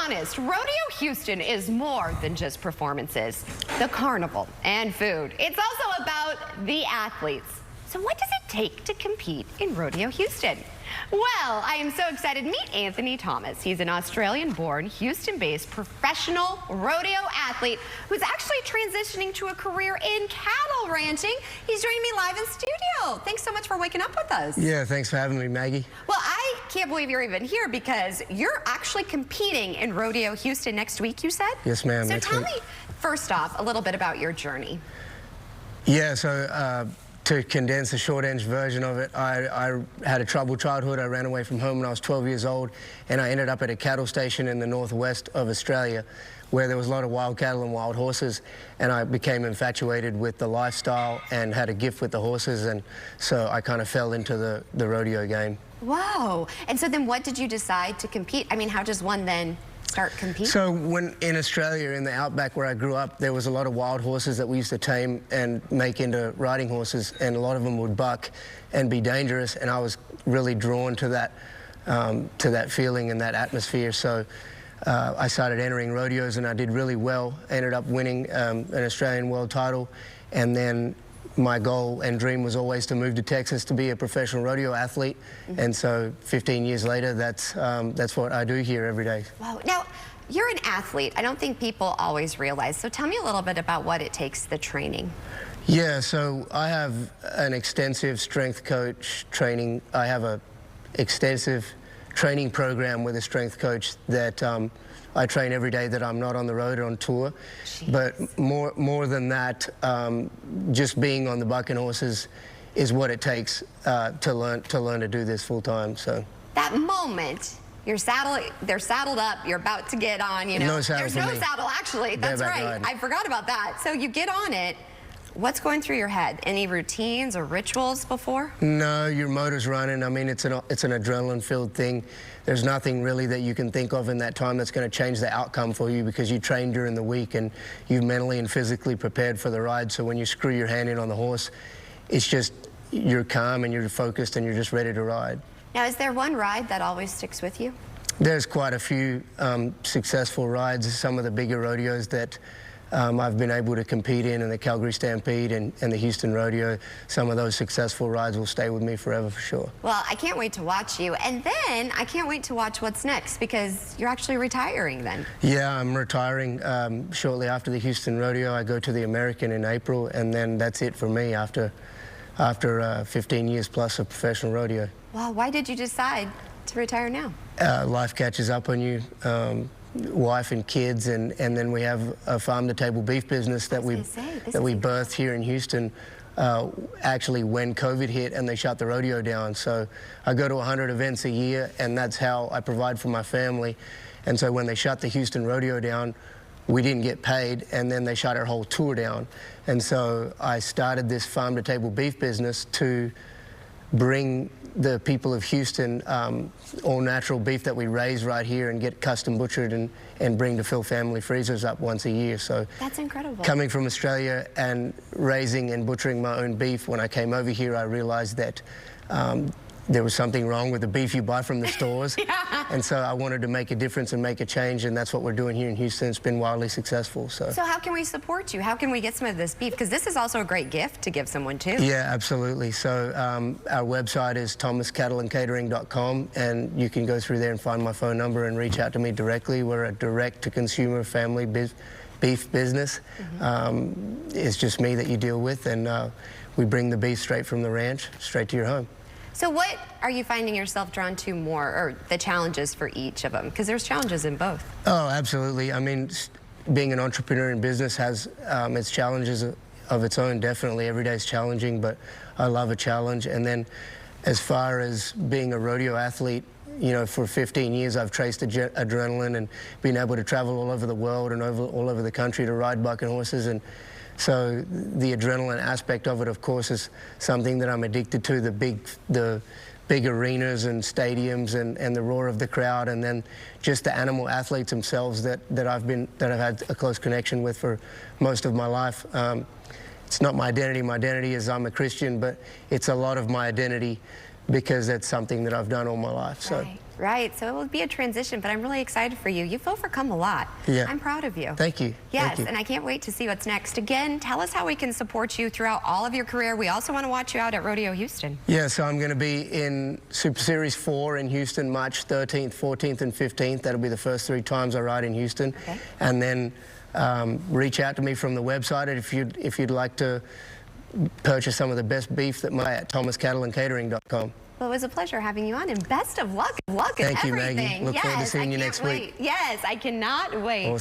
honest, Rodeo Houston is more than just performances, the carnival, and food. It's also about the athletes. So what does it take to compete in Rodeo Houston? Well, I am so excited to meet Anthony Thomas. He's an Australian-born, Houston-based professional rodeo athlete who's actually transitioning to a career in cattle ranching. He's joining me live in studio. Thanks so much for waking up with us. Yeah, thanks for having me, Maggie. Well, I can't believe you're even here because you're actually competing in Rodeo Houston next week, you said? Yes, ma'am. So tell me, first off, a little bit about your journey. Yeah, so to condense the short-edge version of it, I had a troubled childhood. I ran away from home when I was 12 years old, and I ended up at a cattle station in the northwest of Australia where there was a lot of wild cattle and wild horses, and I became infatuated with the lifestyle and had a gift with the horses, and so I kind of fell into the rodeo game. Wow. And so then what did you decide to compete? I mean, how does one then start competing? So when in Australia, in the outback where I grew up, there was a lot of wild horses that we used to tame and make into riding horses, and a lot of them would buck and be dangerous, and I was really drawn to that feeling and that atmosphere. So I started entering rodeos, and I did really well. I ended up winning an Australian world title, and then my goal and dream was always to move to Texas to be a professional rodeo athlete, and so 15 years later, that's what I do here every day. Wow. Now, you're an athlete. I don't think people always realize. So tell me a little bit about what it takes, the training. Yeah, so I have an extensive strength coach training. I have a extensive training program with a strength coach that I train every day that I'm not on the road or on tour. Jeez. But more than that, just being on the bucking horses is what it takes to learn to do this full time. So that moment, they're saddled up, you're about to get on, you know. No saddle There's for no me. saddle, actually. That's right. Riding. I forgot about that. So you get on it. What's going through your head? Any routines or rituals before? No, your motor's running. I mean, it's an adrenaline-filled thing. There's nothing really that you can think of in that time that's going to change the outcome for you because you trained during the week and you've mentally and physically prepared for the ride. So when you screw your hand in on the horse, it's just you're calm and you're focused and you're just ready to ride. Now, is there one ride that always sticks with you? There's quite a few successful rides. Some of the bigger rodeos that I've been able to compete in the Calgary Stampede and the Houston Rodeo. Some of those successful rides will stay with me forever for sure. Well, I can't wait to watch you. And then I can't wait to watch what's next because you're actually retiring then. Yeah, I'm retiring shortly after the Houston Rodeo. I go to the American in April, and then that's it for me after 15 years plus of professional rodeo. Well, why did you decide to retire now? Life catches up on you. Wife and kids, and then we have a farm-to-table beef business that we birthed here in Houston. Actually, when COVID hit and they shut the rodeo down, so I go to 100 events a year, and that's how I provide for my family. And so when they shut the Houston Rodeo down, we didn't get paid, and then they shut our whole tour down. And so I started this farm-to-table beef business to bring the people of Houston all natural beef that we raise right here and get custom butchered and bring to Phil family freezers up once a year. So that's incredible. Coming from Australia and raising and butchering my own beef, when I came over here, I realized that there was something wrong with the beef you buy from the stores. Yeah. And so I wanted to make a difference and make a change, and that's what we're doing here in Houston. It's been wildly successful. So how can we support you? How can we get some of this beef? Because this is also a great gift to give someone too. Yeah, absolutely. So our website is thomascattleandcatering.com, and you can go through there and find my phone number and reach out to me directly. We're a direct-to-consumer family beef business. It's just me that you deal with, and we bring the beef straight from the ranch, straight to your home. So what are you finding yourself drawn to more, or the challenges for each of them? Because there's challenges in both. Oh, absolutely. I mean, being an entrepreneur in business has its challenges of its own, definitely. Every day is challenging, but I love a challenge. And then as far as being a rodeo athlete, you know, for 15 years I've traced adrenaline and been able to travel all over the world and all over the country to ride bucking horses. And so the adrenaline aspect of it, of course, is something that I'm addicted to, the big arenas and stadiums and the roar of the crowd, and then just the animal athletes themselves that I've had a close connection with for most of my life. It's not my identity. My identity is I'm a Christian, but it's a lot of my identity because that's something that I've done all my life. So. Right. So it will be a transition, but I'm really excited for you. You've overcome a lot. Yeah. I'm proud of you. Thank you. Yes, Thank you. and I can't wait to see what's next. Again, tell us how we can support you throughout all of your career. We also want to watch you out at Rodeo Houston. Yeah, so I'm going to be in Super Series 4 in Houston, March 13th, 14th, and 15th. That'll be the first 3 times I ride in Houston. Okay. And then reach out to me from the website if you'd like to purchase some of the best beef that at thomascattleandcatering.com. Well, it was a pleasure having you on, and best of luck. Thank you, everything. Maggie. Look forward to seeing you next week. Yes, I cannot wait. Awesome.